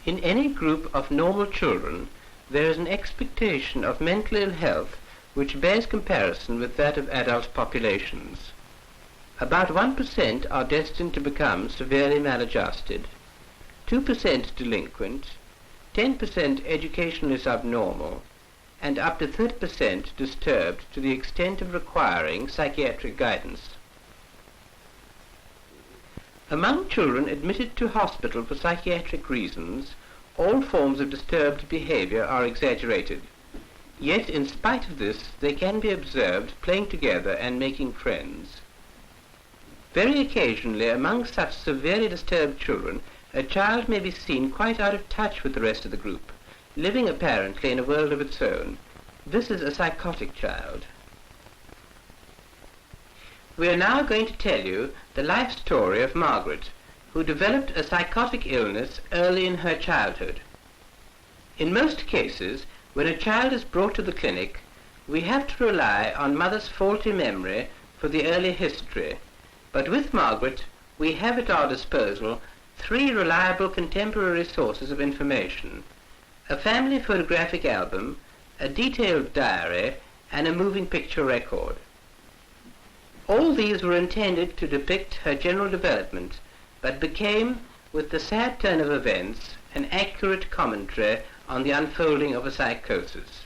In any group of normal children, there is an expectation of mental ill health which bears comparison with that of adult populations. About 1% are destined to become severely maladjusted, 2% delinquent, 10% educationally subnormal, and up to 30% disturbed to the extent of requiring psychiatric guidance. Among children admitted to hospital for psychiatric reasons, all forms of disturbed behavior are exaggerated. Yet, in spite of this, they can be observed playing together and making friends. Very occasionally, among such severely disturbed children, a child may be seen quite out of touch with the rest of the group, living apparently in a world of its own. This is a psychotic child. We are now going to tell you the life story of Margaret, who developed a psychotic illness early in her childhood. In most cases, when a child is brought to the clinic, we have to rely on mother's faulty memory for the early history, but with Margaret, we have at our disposal 3 reliable contemporary sources of information: a family photographic album, a detailed diary, and a moving picture record. All these were intended to depict her general development, but became, with the sad turn of events, an accurate commentary on the unfolding of a psychosis.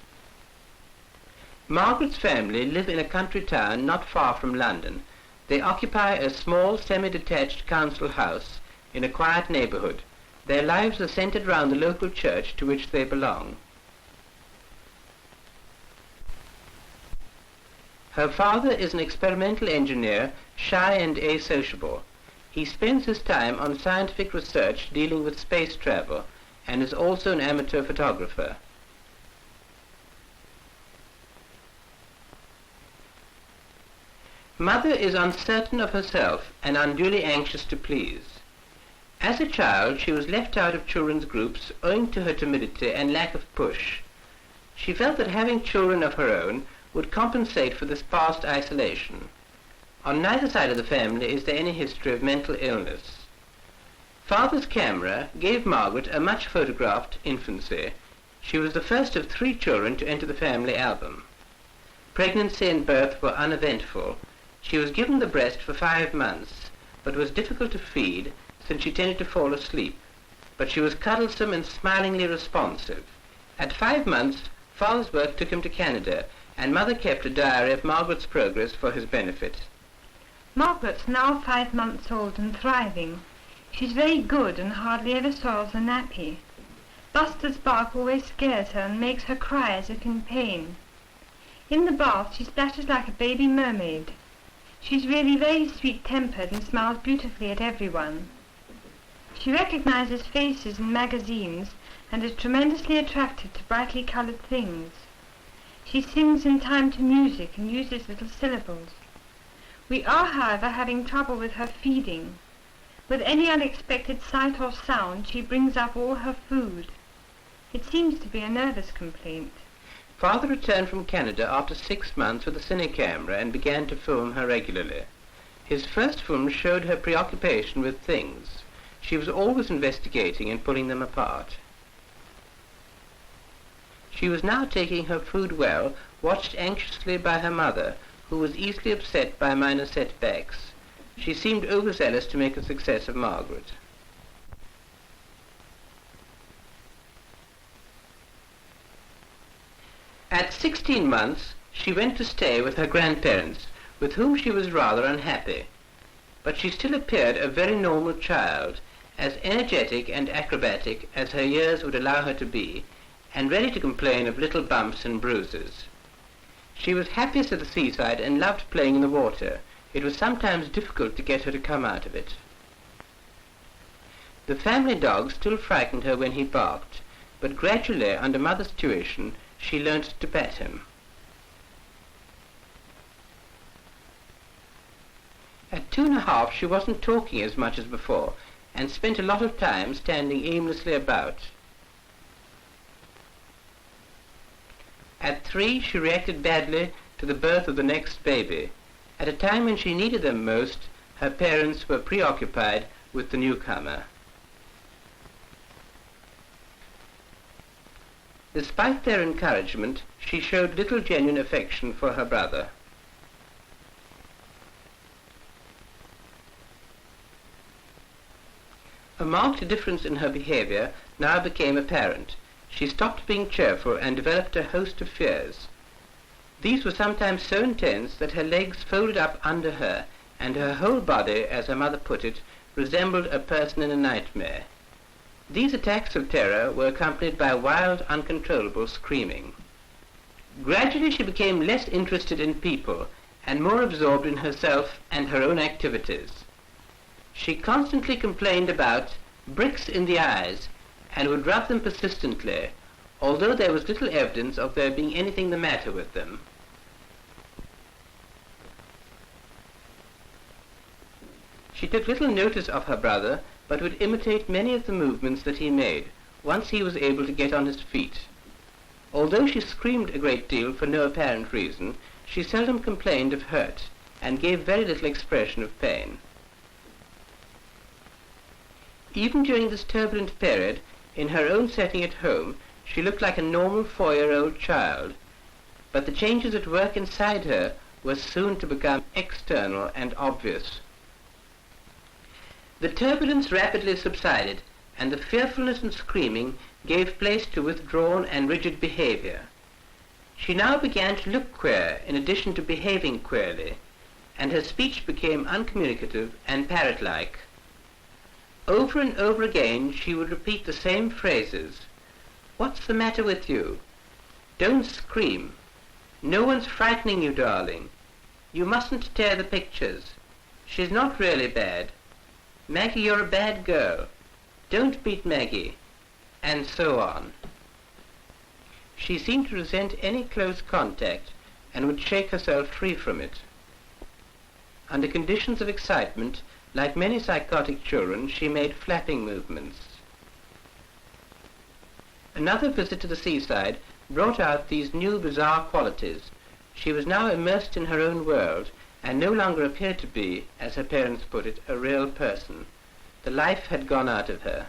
Margaret's family live in a country town not far from London. They occupy a small semi-detached council house in a quiet neighborhood. Their lives are centered around the local church to which they belong. Her father is an experimental engineer, shy and asociable. He spends his time on scientific research dealing with space travel and is also an amateur photographer. Mother is uncertain of herself and unduly anxious to please. As a child, she was left out of children's groups owing to her timidity and lack of push. She felt that having children of her own would compensate for this past isolation. On neither side of the family is there any history of mental illness. Father's camera gave Margaret a much photographed infancy. She was the first of 3 children to enter the family album. Pregnancy and birth were uneventful. She was given the breast for 5 months, but was difficult to feed since she tended to fall asleep. But she was cuddlesome and smilingly responsive. At 5 months, Father's work took him to Canada, and Mother kept a diary of Margaret's progress for his benefit. Margaret's now 5 months old and thriving. She's very good and hardly ever soils a nappy. Buster's bark always scares her and makes her cry as if in pain. In the bath she splashes like a baby mermaid. She's really very sweet-tempered and smiles beautifully at everyone. She recognizes faces in magazines and is tremendously attracted to brightly colored things. She sings in time to music and uses little syllables. We are, however, having trouble with her feeding. With any unexpected sight or sound, she brings up all her food. It seems to be a nervous complaint. Father returned from Canada after 6 months with a cine camera and began to film her regularly. His first film showed her preoccupation with things. She was always investigating and pulling them apart. She was now taking her food well, watched anxiously by her mother, who was easily upset by minor setbacks. She seemed overzealous to make a success of Margaret. At 16 months, she went to stay with her grandparents, with whom she was rather unhappy. But she still appeared a very normal child, as energetic and acrobatic as her years would allow her to be, and ready to complain of little bumps and bruises. She was happiest at the seaside and loved playing in the water. It was sometimes difficult to get her to come out of it. The family dog still frightened her when he barked, but gradually, under Mother's tuition, she learnt to pet him. At 2.5, she wasn't talking as much as before, and spent a lot of time standing aimlessly about. At 3, she reacted badly to the birth of the next baby. At a time when she needed them most, her parents were preoccupied with the newcomer. Despite their encouragement, she showed little genuine affection for her brother. A marked difference in her behavior now became apparent. She stopped being cheerful and developed a host of fears. These were sometimes so intense that her legs folded up under her, and her whole body, as her mother put it, resembled a person in a nightmare. These attacks of terror were accompanied by wild, uncontrollable screaming. Gradually she became less interested in people and more absorbed in herself and her own activities. She constantly complained about bricks in the eyes and would rub them persistently, although there was little evidence of there being anything the matter with them. She took little notice of her brother, but would imitate many of the movements that he made, once he was able to get on his feet. Although she screamed a great deal for no apparent reason, she seldom complained of hurt, and gave very little expression of pain. Even during this turbulent period, in her own setting at home, she looked like a normal 4-year-old child, but the changes at work inside her were soon to become external and obvious. The turbulence rapidly subsided, and the fearfulness and screaming gave place to withdrawn and rigid behavior. She now began to look queer in addition to behaving queerly, and her speech became uncommunicative and parrot-like. Over and over again she would repeat the same phrases. "What's the matter with you?" "Don't scream." "No one's frightening you, darling." "You mustn't tear the pictures." "She's not really bad." "Maggie, you're a bad girl." "Don't beat Maggie," and so on. She seemed to resent any close contact and would shake herself free from it. Under conditions of excitement, like many psychotic children, she made flapping movements. Another visit to the seaside brought out these new bizarre qualities. She was now immersed in her own world, and no longer appeared to be, as her parents put it, a real person. The life had gone out of her.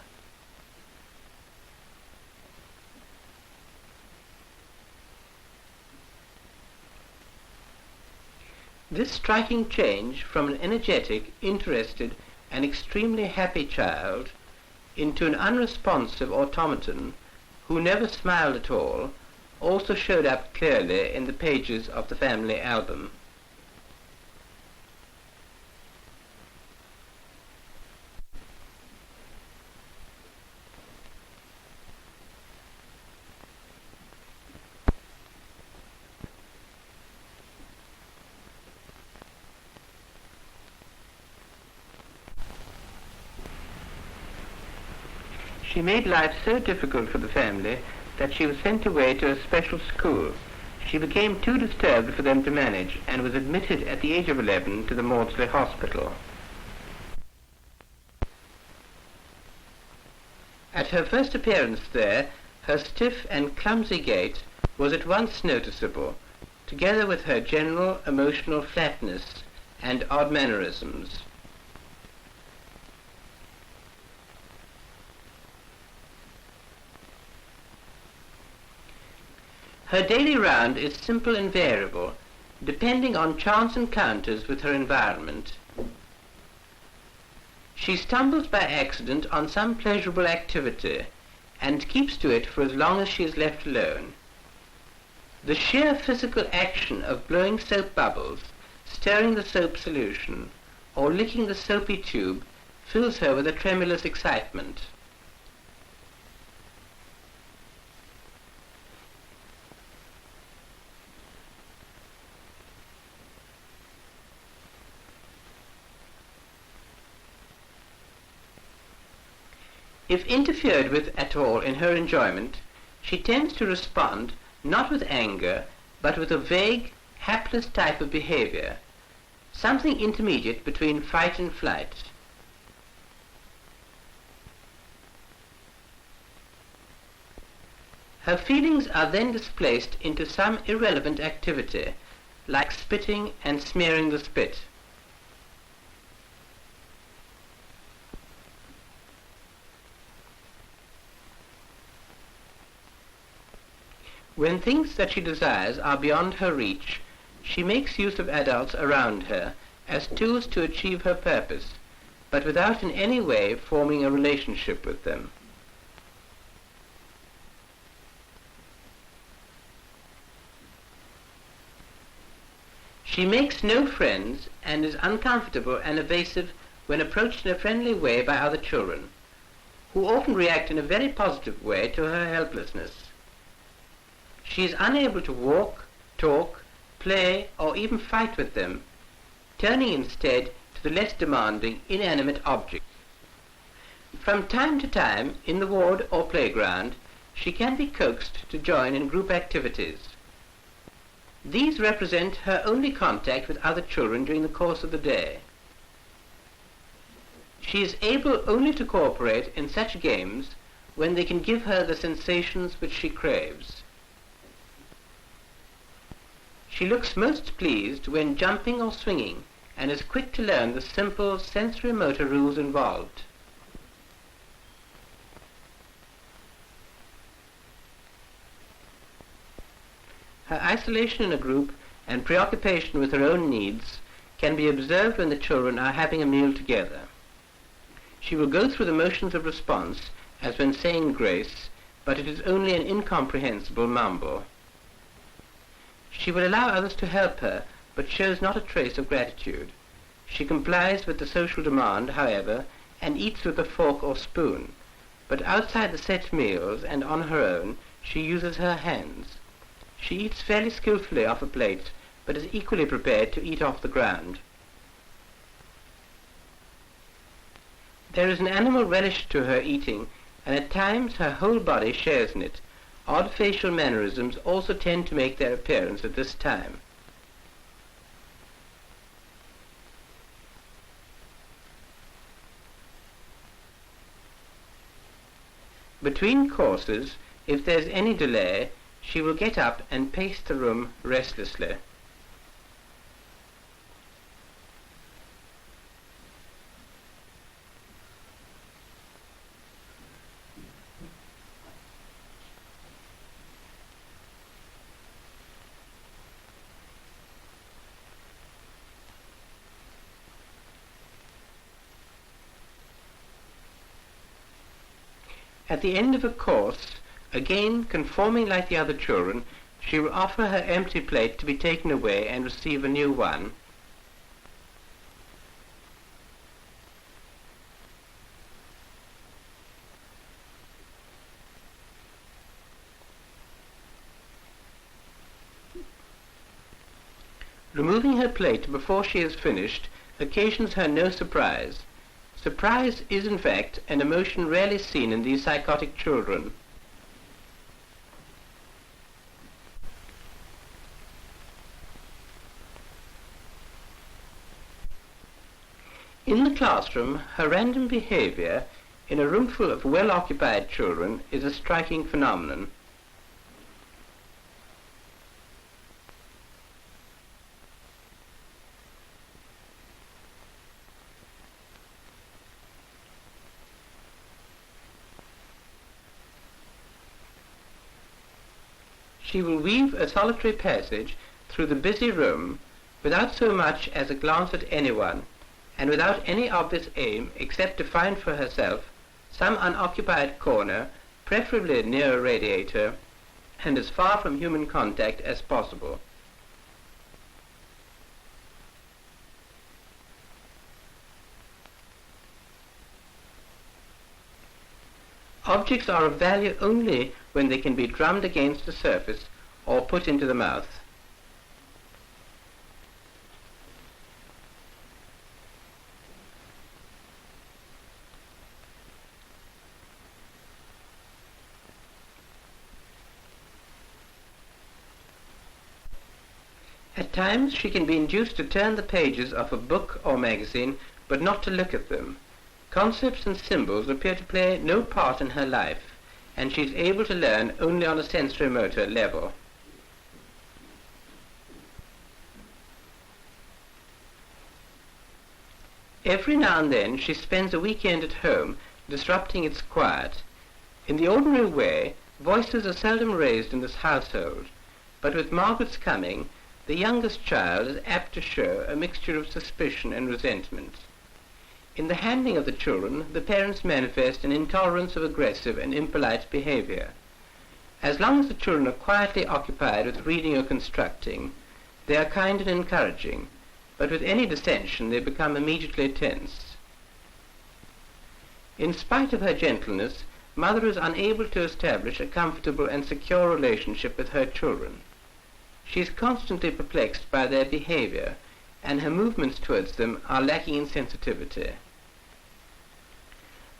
This striking change from an energetic, interested, and extremely happy child into an unresponsive automaton who never smiled at all also showed up clearly in the pages of the family album. She made life so difficult for the family that she was sent away to a special school. She became too disturbed for them to manage and was admitted at the age of 11 to the Maudsley Hospital. At her first appearance there, her stiff and clumsy gait was at once noticeable, together with her general emotional flatness and odd mannerisms. Her daily round is simple and variable, depending on chance encounters with her environment. She stumbles by accident on some pleasurable activity and keeps to it for as long as she is left alone. The sheer physical action of blowing soap bubbles, stirring the soap solution, or licking the soapy tube fills her with a tremulous excitement. If interfered with at all in her enjoyment, she tends to respond not with anger, but with a vague, hapless type of behavior, something intermediate between fight and flight. Her feelings are then displaced into some irrelevant activity, like spitting and smearing the spit. When things that she desires are beyond her reach, she makes use of adults around her as tools to achieve her purpose, but without in any way forming a relationship with them. She makes no friends and is uncomfortable and evasive when approached in a friendly way by other children, who often react in a very positive way to her helplessness. She is unable to walk, talk, play, or even fight with them, turning instead to the less demanding inanimate objects. From time to time, in the ward or playground, she can be coaxed to join in group activities. These represent her only contact with other children during the course of the day. She is able only to cooperate in such games when they can give her the sensations which she craves. She looks most pleased when jumping or swinging, and is quick to learn the simple sensory-motor rules involved. Her isolation in a group and preoccupation with her own needs can be observed when the children are having a meal together. She will go through the motions of response as when saying grace, but it is only an incomprehensible mumble. She will allow others to help her, but shows not a trace of gratitude. She complies with the social demand, however, and eats with a fork or spoon, but outside the set meals and on her own, she uses her hands. She eats fairly skillfully off a plate, but is equally prepared to eat off the ground. There is an animal relish to her eating, and at times her whole body shares in it. Odd facial mannerisms also tend to make their appearance at this time. Between courses, if there is any delay, she will get up and pace the room restlessly. At the end of a course, again conforming like the other children, she will offer her empty plate to be taken away and receive a new one. Removing her plate before she has finished occasions her no surprise. Surprise is, in fact, an emotion rarely seen in these psychotic children. In the classroom, her random behavior in a room full of well-occupied children is a striking phenomenon. She will weave a solitary passage through the busy room without so much as a glance at anyone, and without any obvious aim except to find for herself some unoccupied corner, preferably near a radiator, and as far from human contact as possible. Objects are of value only when they can be drummed against the surface or put into the mouth. At times she can be induced to turn the pages of a book or magazine, but not to look at them. Concepts and symbols appear to play no part in her life, and she is able to learn only on a sensory-motor level. Every now and then she spends a weekend at home, disrupting its quiet. In the ordinary way, Voices are seldom raised in this household, but with Margaret's coming, the youngest child is apt to show a mixture of suspicion and resentment. In the handling of the children, the parents manifest an intolerance of aggressive and impolite behavior. As long as the children are quietly occupied with reading or constructing, they are kind and encouraging, but with any dissension they become immediately tense. In spite of her gentleness, Mother is unable to establish a comfortable and secure relationship with her children. She is constantly perplexed by their behavior, and her movements towards them are lacking in sensitivity.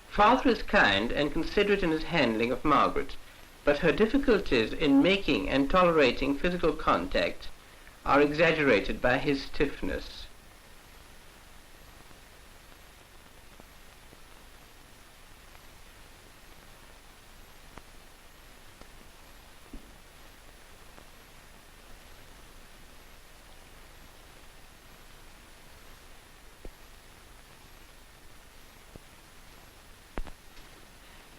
Father is kind and considerate in his handling of Margaret, but her difficulties in making and tolerating physical contact are exaggerated by his stiffness.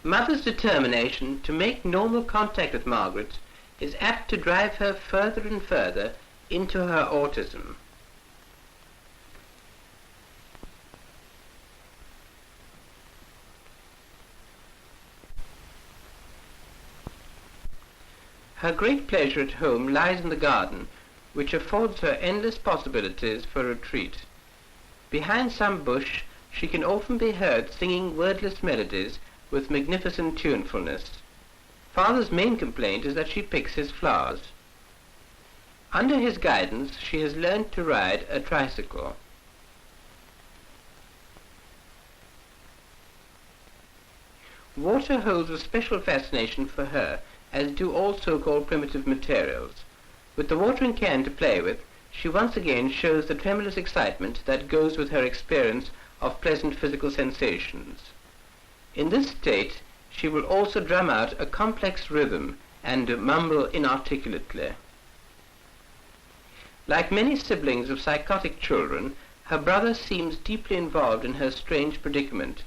Mother's determination to make normal contact with Margaret is apt to drive her further and further into her autism. Her great pleasure at home lies in the garden, which affords her endless possibilities for retreat. Behind some bush she can often be heard singing wordless melodies with magnificent tunefulness. Father's main complaint is that she picks his flowers. Under his guidance she has learned to ride a tricycle. Water holds a special fascination for her, as do all so-called primitive materials. With the watering can to play with, she once again shows the tremulous excitement that goes with her experience of pleasant physical sensations. In this state, she will also drum out a complex rhythm and mumble inarticulately. Like many siblings of psychotic children, her brother seems deeply involved in her strange predicament,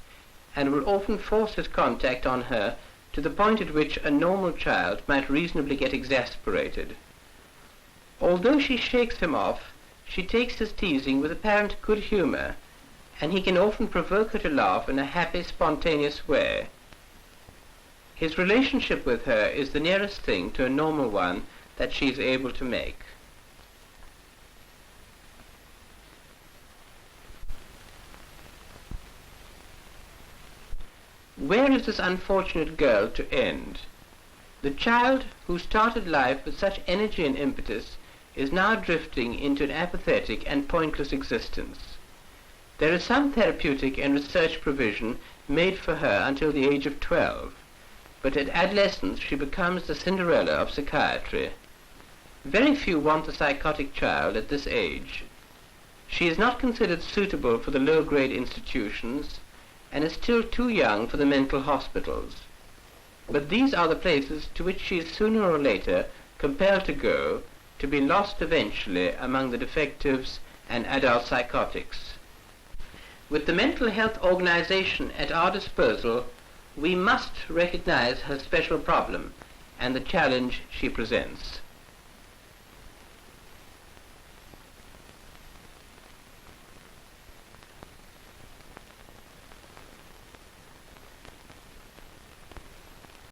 and will often force his contact on her to the point at which a normal child might reasonably get exasperated. Although she shakes him off, she takes his teasing with apparent good humor, and he can often provoke her to laugh in a happy, spontaneous way. His relationship with her is the nearest thing to a normal one that she is able to make. Where is this unfortunate girl to end? The child who started life with such energy and impetus is now drifting into an apathetic and pointless existence. There is some therapeutic and research provision made for her until the age of 12, but at adolescence she becomes the Cinderella of psychiatry. Very few want the psychotic child at this age. She is not considered suitable for the low-grade institutions and is still too young for the mental hospitals. But these are the places to which she is sooner or later compelled to go, to be lost eventually among the defectives and adult psychotics. With the mental health organization at our disposal, we must recognize her special problem and the challenge she presents.